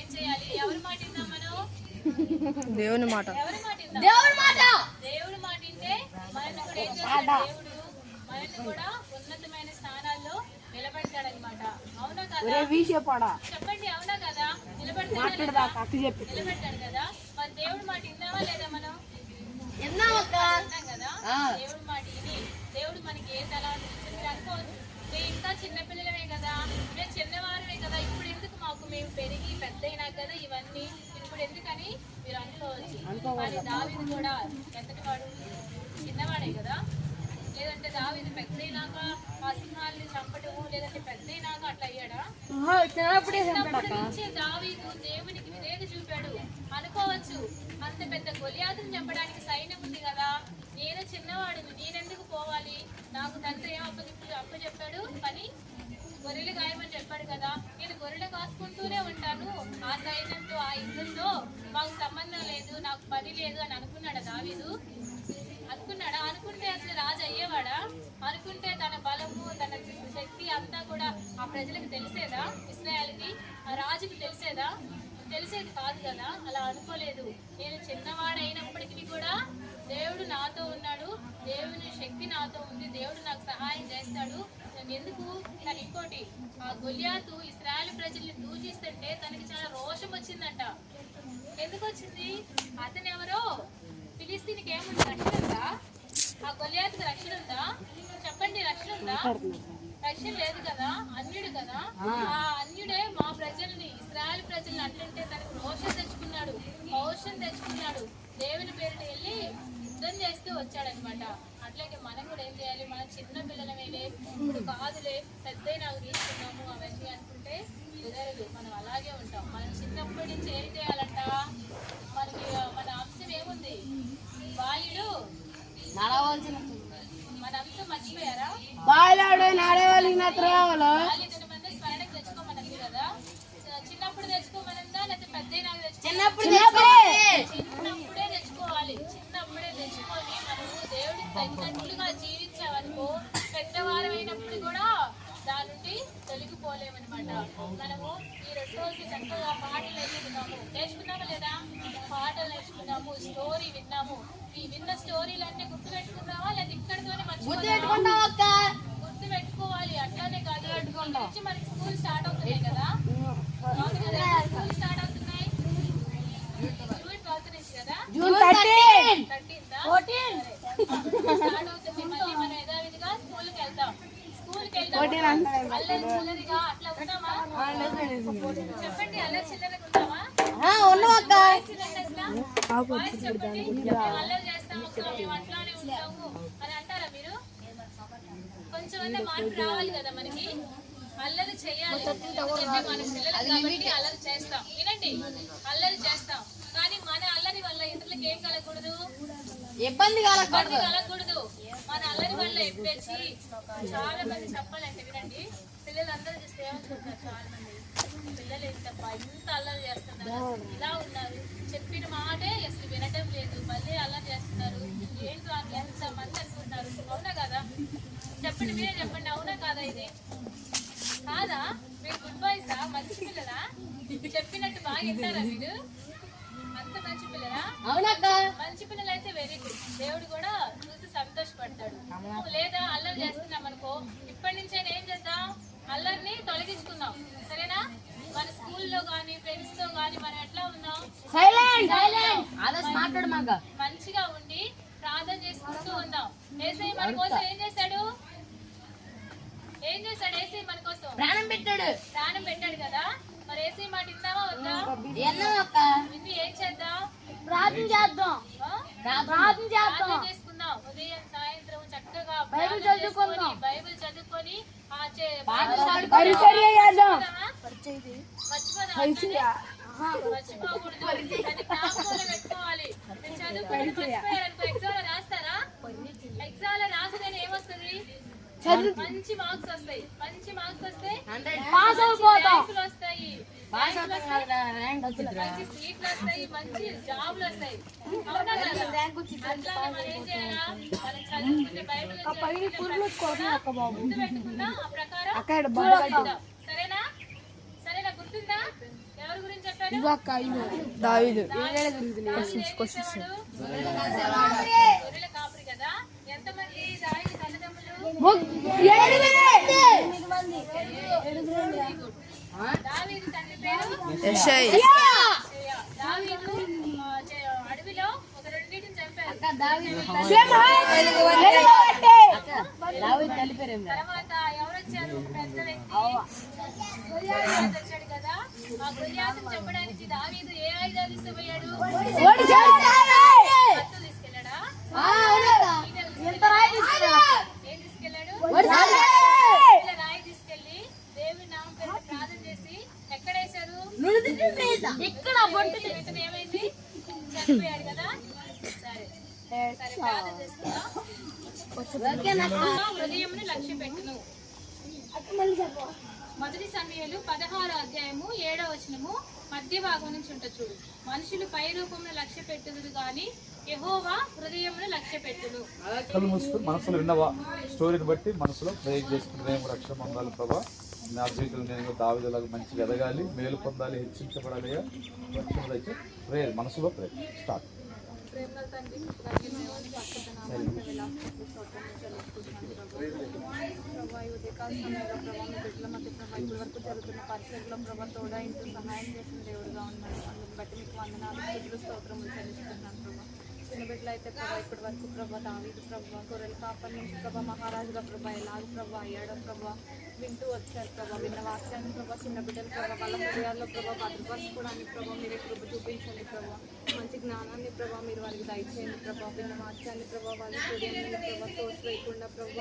ఏం చేయాలి, ఎవరి మాట విందాం మనం, దేవుని మాట, ఎవరి మాట విందాం, దేవుడి మాట వింటే మనల్ని కూడా ఏం చేస్తాడు, దేవుడు మనల్ని కూడా ఉన్నతమైన స్థానాల్లో నిలబెడతాడనమాట. అవునా కదా, చెప్పండి అవునా కదా, నిలబెడతాడు కదా. మరి దేవుడి మాట విందామా లేదా మనం, విన్నాం కదా. దేవుడి మాట విని దేవుడు మనకి ఏ తలా అనుకోవచ్చు, మేము ఇంకా చిన్నపిల్లలమే కదా, మేము చిన్నవారమే కదా, ఇప్పుడు ఎందుకు మాకు మేము పెరిగి పెద్ద అయినా కదా ఇవన్నీ ఇప్పుడు ఎందుకని మీరు అనుకోవచ్చు. మరి దావీదు కూడా ఎంతటి వాడు, చిన్నవాడే కదా. లేదంటే దావీదు పెద్ద అయినాక ఆ సింహాలని చంపటము లేదంటే పెద్ద అయినాక అట్లా అయ్యాడా, చిన్నప్పటి నుంచే దావీదు దేవునికి విధేయత చూపాడు అనుకోవచ్చు. అంత పెద్ద గొలియాతుని చంపడానికి సైన్యం ఉంది కదా, నేను చిన్నవాడిని నేనెందుకు పోవాలి, నాకు తండ్రి ఏం అప్పచెప్పాడు పని, గొర్రెలు గాయమని చెప్పాడు కదా, నేను గొర్రెలు కాసుకుంటూనే ఉంటాను, ఆ సైన్యంతో ఆ యుద్ధంతో మాకు సంబంధం లేదు, నాకు పని లేదు అని అనుకున్నాడా దావీదు, అనుకున్నాడా, అనుకుంటే అసలు రాజు అయ్యేవాడా, అనుకుంటే తన బలము తన శక్తి అంతా కూడా ఆ ప్రజలకు తెలిసేదా, ఇశ్రాయేలుకి ఆ రాజుకి తెలిసేది కాదు కదా. అలా అనుకోలేదు, నేను చిన్నవాడైనప్పటికీ కూడా దేవుడు నాతో ఉన్నాడు, దేవుని శక్తి నాతో ఉంది, దేవుడు నాకు సహాయం చేస్తాడు. నేను ఎందుకు తను ఇంకోటి ఆ గొలియాతు ఇశ్రాయేలు ప్రజల్ని దూషిస్తుంటే తనకి చాలా రోషం వచ్చిందంట. ఎందుకు వచ్చింది, అతను ఎవరో ఫిలిస్తీన్కి ఏముంది, రక్షణ ఉందా, ఆ గొలియాతుకి రక్షణ ఉందా, చెప్పండి రక్షణ ఉందా, రక్షణ లేదు కదా, అన్యుడు కదా. ఆ అన్యుడే మా ప్రజల్ని ఇశ్రాయేలు ప్రజల్ని అట్లంటే తనకు రోషం తెచ్చుకున్నాడు, పౌరుషం తెచ్చుకున్నాడు, దేవుని పేరుట వెళ్ళి యుద్ధం చేస్తూ వచ్చాడనమాట. అట్లాగే మనం కూడా ఏం చేయాలి, మనం చిన్న పిల్లలమేలే ఇప్పుడు కాదులే పెద్ద నాకు తీసుకున్నాము అవన్నీ అనుకుంటే కుదరదు, మనం అలాగే ఉంటాం. మనం చిన్నప్పటి నుంచి ఏం చేయాలంట, మనకి మన అంశం ఏముంది, బాల్యుడు మన అంశం మర్చిపోయారా, స్మరణకు తెచ్చుకోమన్నది కదా, చిన్నప్పుడు తెచ్చుకోమనందా లేకపోతే పెద్ద చిన్నప్పుడే తెచ్చుకోవాలి. చిన్నప్పుడే తెచ్చుకొని మనము దేవుడికి తగినట్లుగా జీవించామనుకో పెద్దవారమైనప్పుడు కూడా దాని నుండి తొలగిపోలేము. నేర్చుకోలేమన్నమాట. మనము ఈ 2 రోజులు చక్కగా పాటలు నేర్చుకున్నామా లేదా? పాటలు నేర్చుకున్నాము, స్టోరీ విన్నాము. ఈ విన్న స్టోరీలన్నీ గుర్తు పెట్టుకున్నావా లేదా ఇక్కడితోనే మర్చిపోతావా? గుర్తు పెట్టుకోవాలి. అట్లానే కాదు, నుంచి మనకి స్కూల్ స్టార్ట్ అవుతున్నాయి కదా. స్కూల్ స్టార్ట్ అవుతున్నాయి జూన్ 12 నుంచి కదా. జూన్ 13 స్టార్ట్ అవుతుంది. మళ్ళీ మనం యథావిధిగా స్కూల్కి వెళ్తాం. అల్లరి చిల్లరిగా అట్లా ఉన్నామా? చెప్పండి, అల్లరి చిల్లరిగా ఉన్నామా? చెప్పండి, మేము అల్లరి చేస్తాము, మేము అట్లానే ఉంటాము అని అంటారా మీరు? కొంచెమన్నా మార్పు రావాలి కదా మనకి. అల్లరి చేయాలి, మన పిల్లలు కాబట్టి అల్లరి చేస్తాం. వినండి, అల్లరి చేస్తాం, కానీ మన అల్లరి వల్ల ఇతరులకు ఏం కలగకూడదు, ఇబ్బంది కలగకూడదు. మన అల్లరి వల్ల ఎప్పేసి చాలా మంది చెప్పాలంటే వినండి, పిల్లలందరూ చూస్తే ఏమనుకుంటున్నారు, చాలా మంది పిల్లలు ఇంత అల్లరి చేస్తున్నారు, ఇలా ఉన్నారు, చెప్పిన మాటే అసలు వినటం లేదు, మళ్ళీ అల్లరి చేస్తున్నారు, ఏంటో అని ఎంత మంది అనుకుంటున్నారు. అవునా కదా? చెప్పండి, మీరే చెప్పండి, అవునా కాదా? ఇది కాదా? మీరు గుడ్ బాయ్సా? మంచి పిల్లలా? చెప్పినట్టు బాగా వింటారా మీరు? అంత మంచి పిల్లరా? అవునక్క. మంచి పిల్లలు అయితే వెరీ గుడ్. దేవుడు కూడా చూసి సంతోషపడతాడు. లేదా అల్లరి చేస్తున్నాం అనుకో, ఇప్పటి నుంచే ఏం చేద్దాం, అల్లరిని తొలగించుకుందాం. సరేనా? మన స్కూల్లో గానీ ఫ్రెండ్స్ తో గానీ మనం ఎట్లా ఉన్నాం, మంచిగా ఉండి ప్రార్థన చేసుకుంటూ ఉందాం. యేసయ్య మన కోసం ఏం చేశాడు? యేసయ్య మన కోసం ప్రాణం పెట్టాడు కదా. మరి యేసయ్య మాట విన్నావా వద్దా? విని ఏం చేద్దాం? ప్రార్థన చేసుకుందాం. ఉదయం సాయంత్రం చక్కగా బైబిల్ చదువుకొని మర్చిపోకూడదు. పెట్టుకోవాలి. ఎగ్జామ్ రాస్తారా? ఎగ్జామ్ లో రాసేదని ఏమొస్తుంది? మంచి మార్క్స్ వస్తాయి. ర్యాంకులు వస్తాయి, మంచి సీట్లు వస్తాయి, మంచి జాబ్లు వస్తాయి. అవునా కదా? అట్లా మనం ఏం చేయాలా? మనం చదువుకుంటే బైబిల్ గుర్తు పెట్టుకుందాం, ఆ ప్రకారం సరేనా? గుర్తుందా? ఎవరి గురించి చెప్పారు? దావీదు గొర్రెల కాపరి కదా. ఎంతమంది దావీదు తల్లిదండ్రులు? దావీదు తండ్రి పేరు యెషయా. దావీదు అడవిలో ఒక రెండింటిని చంపారు. తర్వాత ఎవరొచ్చారు? పెద్ద వ్యక్తి వచ్చాడు కదా. ఆ గొల్యాతును చెప్పడానికి దావీదు ఏ ఆయుధాలు తీసుకుపోయాడు? కత్తులు తీసుకెళ్ళాడా? ఏం తీసుకెళ్ళాడు? రాయి తీసుకెళ్లి దేవుడి నామం పేరు ప్రార్థన చేసి ఎక్కడేశారు? ఏమైంది? చనిపోయాడు కదా. సరే ప్రార్థన చేసుకుందాం. హృదయమును లక్ష్య పెట్టును. మొదటి సమయాలు 16వ అధ్యాయము 7వ వచనము మధ్య భాగం నుంచి ఉంట చూడు. మనుషులు పై రూపమును లక్ష్య పెట్టుదురు గాని యెహోవా హృదయమును లక్ష్య పెట్టును. కళ్ళు మూసుకుని మనసులో విన్నవా స్టోరీని బట్టి మనసులో ప్రేయర్ చేసుకుని రక్షణ పొందాలి ప్రభా. నా జీవితంలో నేను దావీదులాగా మంచిగా ఎదగాలి, మేలు పొందాలి, హెచ్చించబడాలి. రక్షణ అయితే ప్రేయర్, మనసులో ప్రేయర్ స్టార్ట్. వరకు జరుగుతున్న పరిస్థితుల్లో ప్రభావ తోడా ఇంటూ సహాయం చేసిన దేవుడుగా ఉన్నాడు. అందుకు బట్టి మీకు వందనాలు, స్తోత్రములు చెల్లిస్తున్నాను ప్రభావ. చిన్న బిడ్డలు అయితే ప్రభావ ఇప్పటి వరకు ప్రభావ దావీదు ప్రభావ గొర్రెల కాపరి నుంచి ప్రభావ మహారాజుగా ప్రభావ ఎలాగ ప్రభావ అయ్యాడో ప్రభావ వింటూ వచ్చారు ప్రభావ. విన్న వాక్యాన్ని ప్రభావ చిన్న బిడ్డలు ప్రభావ వాళ్ళ హృదయాల్లో ప్రభావ భద్రపరచుకోవడానికి ప్రభావ మీరే కృప చూపించండి ప్రభావ. మంచి జ్ఞానాన్ని ప్రభావ మీరు వారికి దయచేయండి ప్రభావ. విన్న వాక్యాన్ని ప్రభావ వాళ్ళ హృదయాన్ని ప్రభావ తోసివేయకుండా ప్రభావ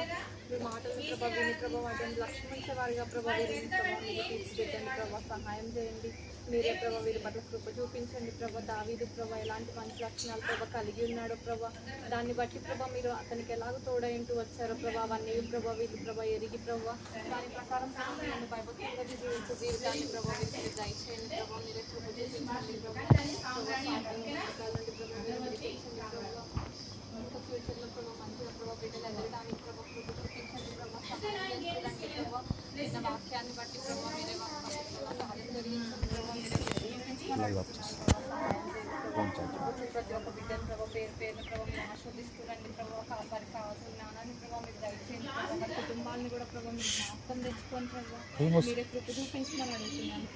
మీ మాటలను ప్రభావ విని ప్రభావ వాటిని లక్ష్మించే వారిగా ప్రభావ వీరిని ప్రభావ మీరు తీర్చిదిద్దండి ప్రభావ. సహాయం చేయండి మీరే ప్రభావ. వీరి పట్ల కృప చూపించండి ప్రభావ. దావీదు ప్రభావ ఎలాంటి మంచి లక్షణాలు ప్రభావ కలిగి ఉన్నాడో ప్రభావ, దాన్ని బట్టి ప్రభావ మీరు అతనికి ఎలాగ తోడైంటూ వచ్చారో ప్రభావ అవన్నీ ప్రభావ వీరి ప్రభావ ఎరిగి ప్రభావ దాని ప్రకారం నన్ను భయభక్తులుగా జీవించే జీవితాన్ని ప్రభావ వీరికి దయచేయండి ప్రభావ. మీరే కృప చూపించండి ప్రభావ. ఇంకా ఫ్యూచర్లో ప్రభావ మంచిగా ప్రభావ బిడ్డలు ఎదగడానికి ప్రభావ కృప చూపించండి ప్రభావ. సహాయం చేయడానికి ప్రభావ వాక్యాన్ని బట్టి ప్రభావ ప్రతి ఒక్క బిడ్డను ప్రభావ పేరు పేరున ప్రభావ మీరు ఆస్వాదిస్తురండి ప్రభావ కాపాడి కావాల్సిన జ్ఞానాన్ని ప్రభావ మీరు దయచేయండి ప్రభావ వారి కుటుంబాలను కూడా ప్రభావ మీరు జ్ఞాపకం తెచ్చుకొని ప్రభావ మీరే కృప చూపించమని అడుగుతున్నాను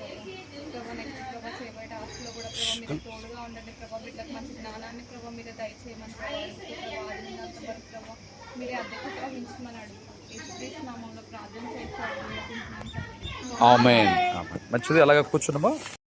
ప్రభావ నెక్స్ట్ ప్రభావ చేయబడే ఆస్తులో కూడా ప్రభావ మీరు తోడుగా ఉండండి ప్రభావ బిడ్డకు మంచి జ్ఞానాన్ని ప్రభావ మీరే దయచేయమని ప్రభావ ఆదినంతవరకు ప్రభావ మీరే అద్దెకు ప్రవహించమని అడుగుతున్నాను నామంలో ప్రార్థన చేసి ఆమేన్. మంచిది అలాగే కూర్చున్నామా.